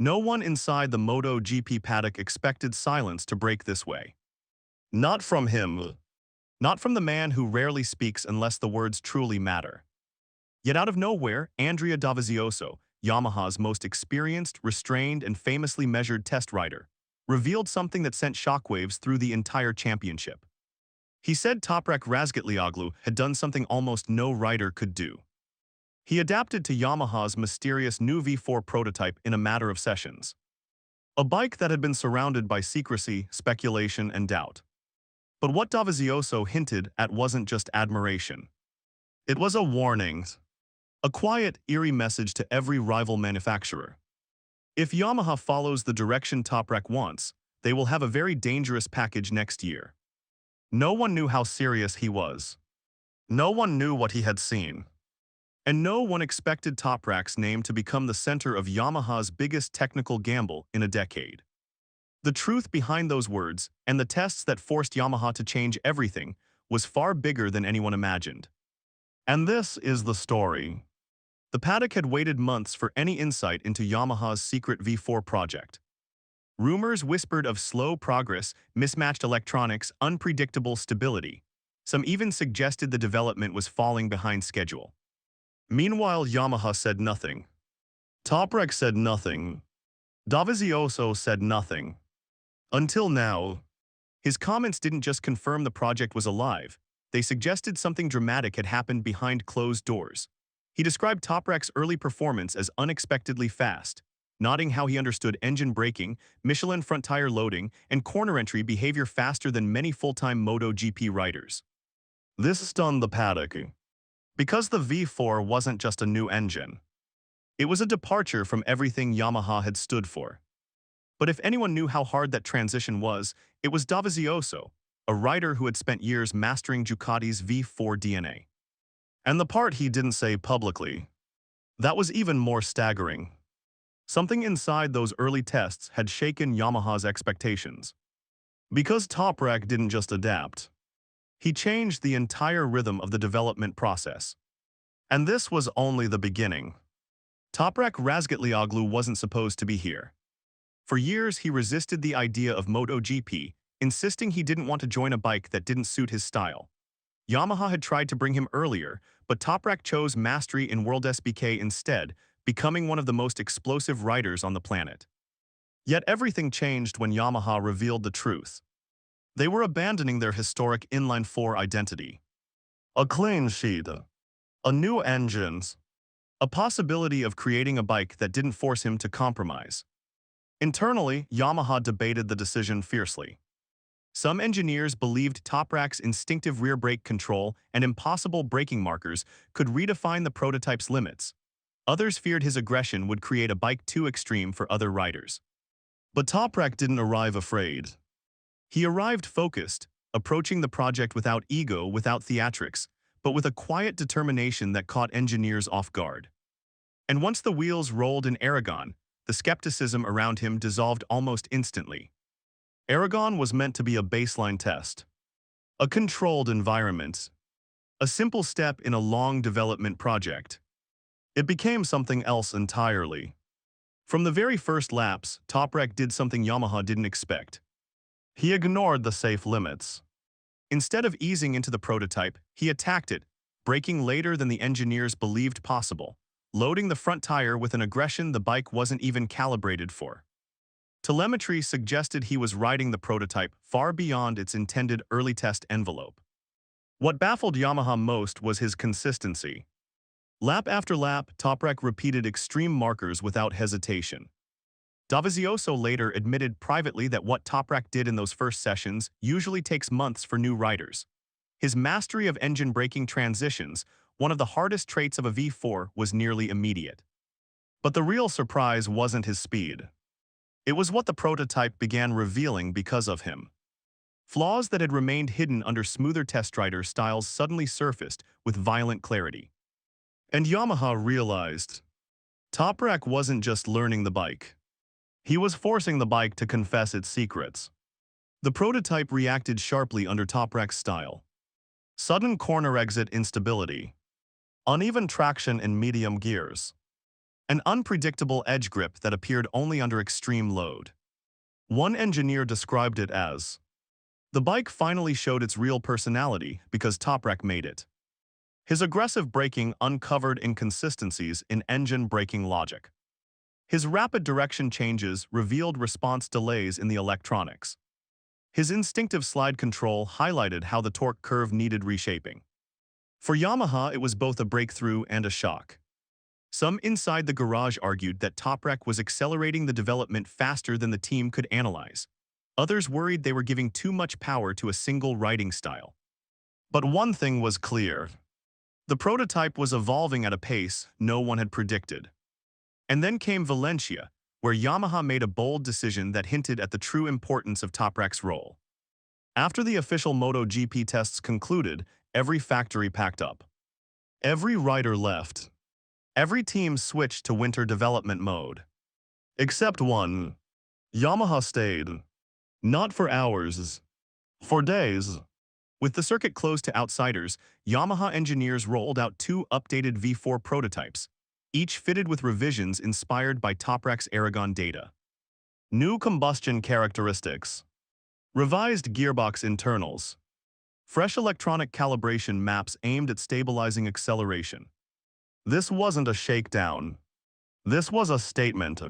No one inside the MotoGP paddock expected silence to break this way. Not from him. Not from the man who rarely speaks unless the words truly matter. Yet out of nowhere, Andrea Dovizioso, Yamaha's most experienced, restrained, and famously measured test rider, revealed something that sent shockwaves through the entire championship. He said Toprak Razgatlıoğlu had done something almost no rider could do. He adapted to Yamaha's mysterious new V4 prototype in a matter of sessions. A bike that had been surrounded by secrecy, speculation, and doubt. But what Dovizioso hinted at wasn't just admiration. It was a warning. A quiet, eerie message to every rival manufacturer. If Yamaha follows the direction Toprak wants, they will have a very dangerous package next year. No one knew how serious he was. No one knew what he had seen. And no one expected Toprak's name to become the center of Yamaha's biggest technical gamble in a decade. The truth behind those words, and the tests that forced Yamaha to change everything, was far bigger than anyone imagined. And this is the story. The paddock had waited months for any insight into Yamaha's secret V4 project. Rumors whispered of slow progress, mismatched electronics, unpredictable stability. Some even suggested the development was falling behind schedule. Meanwhile, Yamaha said nothing. Toprak said nothing. Dovizioso said nothing. Until now. His comments didn't just confirm the project was alive, they suggested something dramatic had happened behind closed doors. He described Toprak's early performance as unexpectedly fast, noting how he understood engine braking, Michelin front tire loading, and corner entry behavior faster than many full-time MotoGP riders. This stunned the paddock. Because the V4 wasn't just a new engine. It was a departure from everything Yamaha had stood for. But if anyone knew how hard that transition was, it was Dovizioso, a rider who had spent years mastering Ducati's V4 DNA. And the part he didn't say publicly. That was even more staggering. Something inside those early tests had shaken Yamaha's expectations. Because Toprak didn't just adapt. He changed the entire rhythm of the development process. And this was only the beginning. Toprak Razgatlıoğlu wasn't supposed to be here. For years, he resisted the idea of MotoGP, insisting he didn't want to join a bike that didn't suit his style. Yamaha had tried to bring him earlier, but Toprak chose mastery in World SBK instead, becoming one of the most explosive riders on the planet. Yet everything changed when Yamaha revealed the truth. They were abandoning their historic inline-4 identity. A clean sheet. A new engines. A possibility of creating a bike that didn't force him to compromise. Internally, Yamaha debated the decision fiercely. Some engineers believed Toprak's instinctive rear brake control and impossible braking markers could redefine the prototype's limits. Others feared his aggression would create a bike too extreme for other riders. But Toprak didn't arrive afraid. He arrived focused, approaching the project without ego, without theatrics, but with a quiet determination that caught engineers off guard. And once the wheels rolled in Aragon, the skepticism around him dissolved almost instantly. Aragon was meant to be a baseline test. A controlled environment. A simple step in a long development project. It became something else entirely. From the very first laps, Toprak did something Yamaha didn't expect. He ignored the safe limits. Instead of easing into the prototype, he attacked it, braking later than the engineers believed possible, loading the front tire with an aggression the bike wasn't even calibrated for. Telemetry suggested he was riding the prototype far beyond its intended early test envelope. What baffled Yamaha most was his consistency. Lap after lap, Toprak repeated extreme markers without hesitation. Dovizioso later admitted privately that what Toprak did in those first sessions usually takes months for new riders. His mastery of engine braking transitions, one of the hardest traits of a V4, was nearly immediate. But the real surprise wasn't his speed. It was what the prototype began revealing because of him. Flaws that had remained hidden under smoother test rider styles suddenly surfaced with violent clarity. And Yamaha realized Toprak wasn't just learning the bike. He was forcing the bike to confess its secrets. The prototype reacted sharply under Toprak's style. Sudden corner exit instability. Uneven traction in medium gears. an unpredictable edge grip that appeared only under extreme load. One engineer described it as, "The bike finally showed its real personality because Toprak made it." His aggressive braking uncovered inconsistencies in engine braking logic. His rapid direction changes revealed response delays in the electronics. His instinctive slide control highlighted how the torque curve needed reshaping. For Yamaha, it was both a breakthrough and a shock. Some inside the garage argued that Toprak was accelerating the development faster than the team could analyze. Others worried they were giving too much power to a single riding style. But one thing was clear. The prototype was evolving at a pace no one had predicted. And then came Valencia, where Yamaha made a bold decision that hinted at the true importance of Toprak's role. After the official MotoGP tests concluded, every factory packed up. Every rider left. Every team switched to winter development mode. Except one. Yamaha stayed. Not for hours. For days. With the circuit closed to outsiders, Yamaha engineers rolled out 2 updated V4 prototypes, each fitted with revisions inspired by Toprak's Aragon data. New combustion characteristics. Revised gearbox internals. Fresh electronic calibration maps aimed at stabilizing acceleration. This wasn't a shakedown. This was a statement.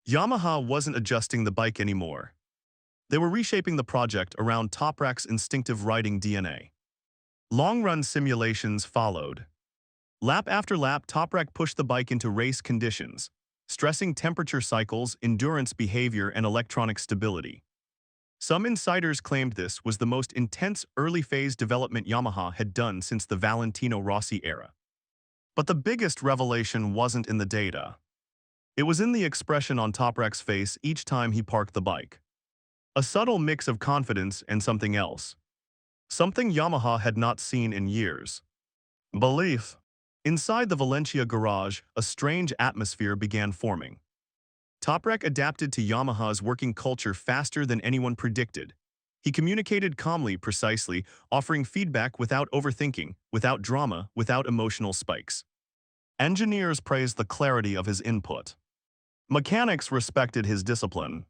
Yamaha wasn't adjusting the bike anymore. They were reshaping the project around Toprak's instinctive riding DNA. Long-run simulations followed. Lap after lap, Toprak pushed the bike into race conditions, stressing temperature cycles, endurance behavior, and electronic stability. Some insiders claimed this was the most intense early-phase development Yamaha had done since the Valentino Rossi era. But the biggest revelation wasn't in the data. It was in the expression on Toprak's face each time he parked the bike. A subtle mix of confidence and something else. Something Yamaha had not seen in years. Belief. Inside the Valencia garage, a strange atmosphere began forming. Toprak adapted to Yamaha's working culture faster than anyone predicted. He communicated calmly, precisely, offering feedback without overthinking, without drama, without emotional spikes. Engineers praised the clarity of his input. Mechanics respected his discipline.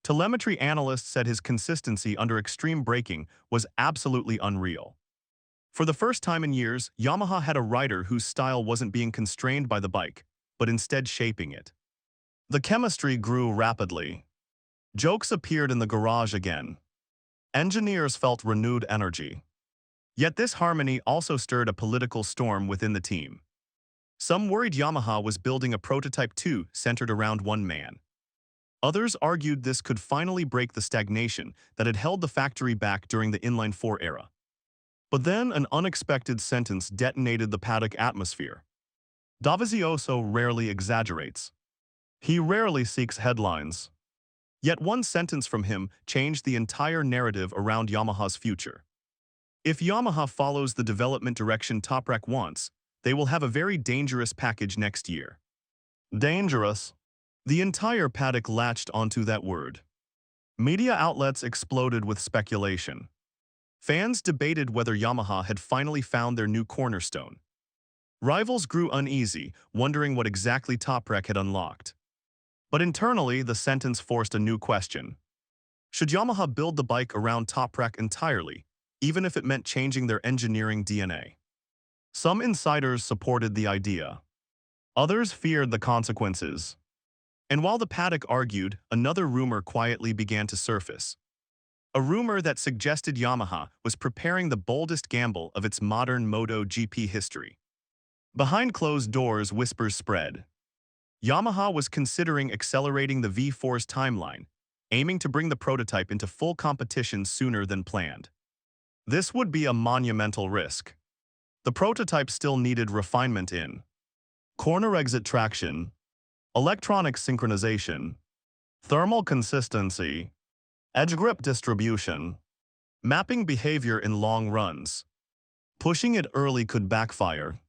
Telemetry analysts said his consistency under extreme braking was absolutely unreal. For the first time in years, Yamaha had a rider whose style wasn't being constrained by the bike, but instead shaping it. The chemistry grew rapidly. Jokes appeared in the garage again. Engineers felt renewed energy. Yet this harmony also stirred a political storm within the team. Some worried Yamaha was building a prototype 2 centered around one man. Others argued this could finally break the stagnation that had held the factory back during the Inline 4 era. But then an unexpected sentence detonated the paddock atmosphere. Dovizioso rarely exaggerates. He rarely seeks headlines. Yet one sentence from him changed the entire narrative around Yamaha's future. If Yamaha follows the development direction Toprak wants, they will have a very dangerous package next year. Dangerous. The entire paddock latched onto that word. Media outlets exploded with speculation. Fans debated whether Yamaha had finally found their new cornerstone. Rivals grew uneasy, wondering what exactly Toprak had unlocked. But internally, the sentence forced a new question. Should Yamaha build the bike around Toprak entirely, even if it meant changing their engineering DNA? Some insiders supported the idea. Others feared the consequences. And while the paddock argued, another rumor quietly began to surface. A rumor that suggested Yamaha was preparing the boldest gamble of its modern MotoGP history. Behind closed doors, whispers spread. Yamaha was considering accelerating the V4's timeline, aiming to bring the prototype into full competition sooner than planned. This would be a monumental risk. The prototype still needed refinement in corner exit traction, electronic synchronization, thermal consistency, edge grip distribution, mapping behavior in long runs. Pushing it early could backfire.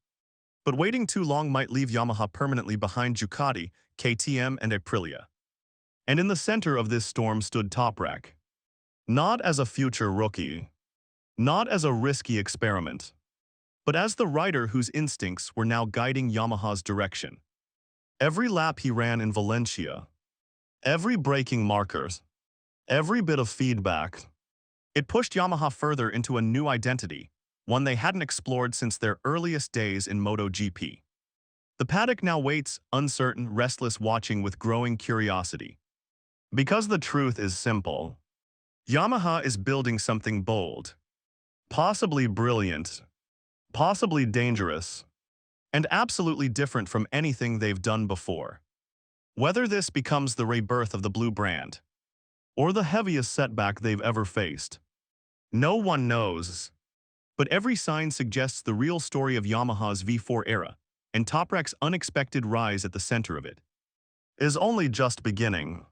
But waiting too long might leave Yamaha permanently behind Ducati, KTM, and Aprilia. And in the center of this storm stood Toprak. Not as a future rookie, not as a risky experiment, but as the rider whose instincts were now guiding Yamaha's direction. Every lap he ran in Valencia, every braking markers, every bit of feedback, it pushed Yamaha further into a new identity, one they hadn't explored since their earliest days in MotoGP. The paddock now waits, uncertain, restless, watching with growing curiosity. Because the truth is simple. Yamaha is building something bold, possibly brilliant, possibly dangerous, and absolutely different from anything they've done before. Whether this becomes the rebirth of the blue brand, or the heaviest setback they've ever faced, no one knows. But every sign suggests the real story of Yamaha's V4 era, and Toprak's unexpected rise at the center of it, is only just beginning.